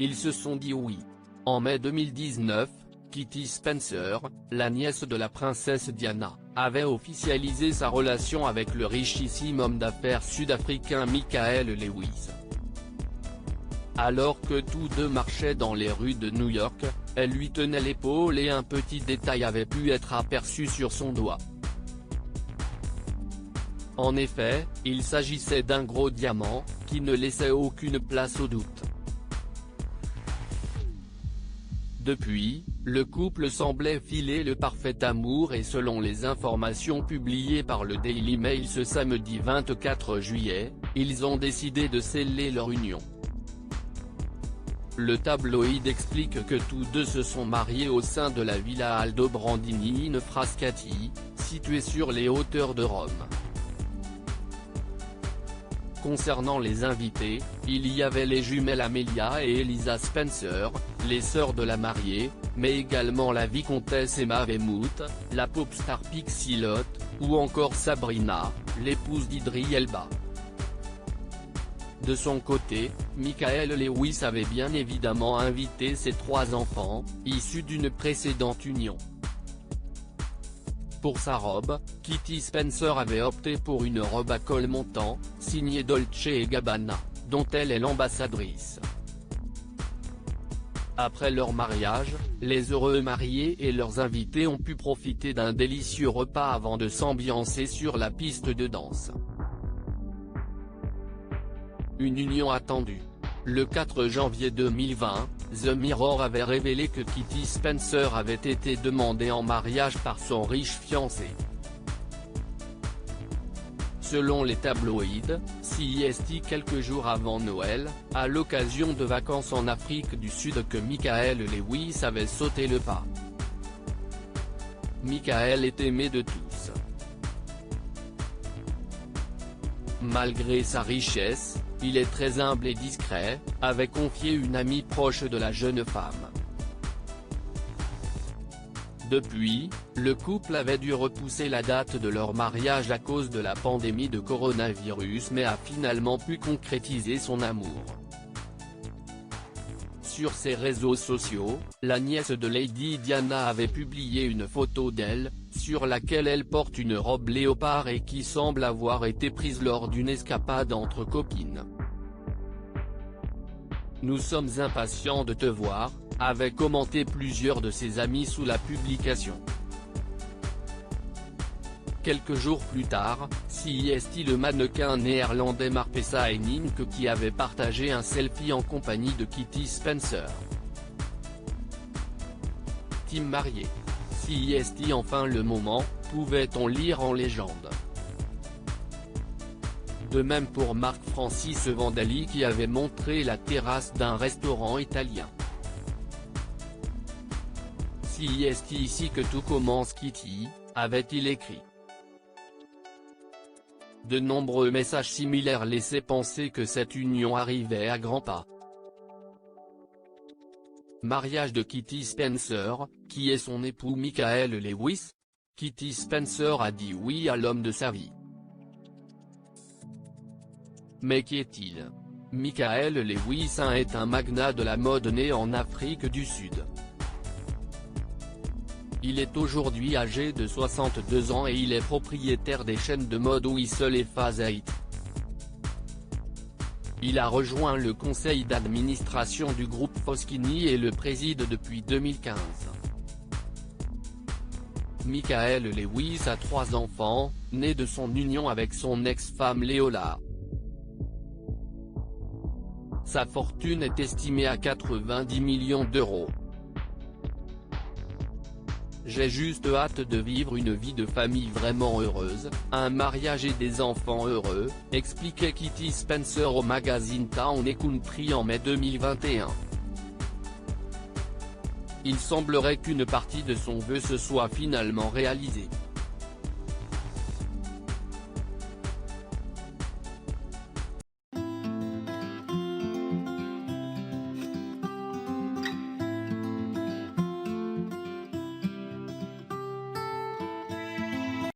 ils se sont dit oui. En mai 2019, Kitty Spencer, la nièce de la princesse Diana, avait officialisé sa relation avec le richissime homme d'affaires sud-africain Michael Lewis. Alors que tous deux marchaient dans les rues de New York, elle lui tenait l'épaule et un petit détail avait pu être aperçu sur son doigt. En effet, il s'agissait d'un gros diamant, qui ne laissait aucune place au doute. Depuis, le couple semblait filer le parfait amour et selon les informations publiées par le Daily Mail ce samedi 24 juillet, ils ont décidé de sceller leur union. Le tabloïd explique que tous deux se sont mariés au sein de la villa Aldobrandini in Frascati, située sur les hauteurs de Rome. Concernant les invités, il y avait les jumelles Amelia et Elisa Spencer, les sœurs de la mariée, mais également la vicomtesse Emma Weymouth, la pop star Pixie Lott, ou encore Sabrina, l'épouse d'Idris Elba. De son côté, Michael Lewis avait bien évidemment invité ses 3 enfants, issus d'une précédente union. Pour sa robe, Kitty Spencer avait opté pour une robe à col montant, signée Dolce & Gabbana, dont elle est l'ambassadrice. Après leur mariage, les heureux mariés et leurs invités ont pu profiter d'un délicieux repas avant de s'ambiancer sur la piste de danse. Une union attendue. Le 4 janvier 2020, The Mirror avait révélé que Kitty Spencer avait été demandée en mariage par son riche fiancé. Selon les tabloïds, CIST quelques jours avant Noël, à l'occasion de vacances en Afrique du Sud que Michael Lewis avait sauté le pas. Michael est aimé de tous. Malgré sa richesse, il est très humble et discret, avait confié une amie proche de la jeune femme. Depuis, le couple avait dû repousser la date de leur mariage à cause de la pandémie de coronavirus mais a finalement pu concrétiser son amour. Sur ses réseaux sociaux, la nièce de Lady Diana avait publié une photo d'elle, sur laquelle elle porte une robe léopard et qui semble avoir été prise lors d'une escapade entre copines. « Nous sommes impatients de te voir », avaient commenté plusieurs de ses amis sous la publication. Quelques jours plus tard, CIST le mannequin néerlandais Marpessa Henninck qui avait partagé un selfie en compagnie de Kitty Spencer. Team marié. CIST enfin le moment, pouvait-on lire en légende. De même pour Marc Francis Vandali qui avait montré la terrasse d'un restaurant italien. CIST ici que tout commence Kitty, avait-il écrit. De nombreux messages similaires laissaient penser que cette union arrivait à grands pas. Mariage de Kitty Spencer, qui est son époux Michael Lewis? Kitty Spencer a dit oui à l'homme de sa vie. Mais qui est-il? Michael Lewis est un magnat de la mode né en Afrique du Sud. Il est aujourd'hui âgé de 62 ans et il est propriétaire des chaînes de mode Whistle et Phase 8. Il a rejoint le conseil d'administration du groupe Foschini et le préside depuis 2015. Michael Lewis a 3 enfants, nés de son union avec son ex-femme Léola. Sa fortune est estimée à 90 millions d'euros. J'ai juste hâte de vivre une vie de famille vraiment heureuse, un mariage et des enfants heureux, expliquait Kitty Spencer au magazine Town & Country en mai 2021. Il semblerait qu'une partie de son vœu se soit finalement réalisée.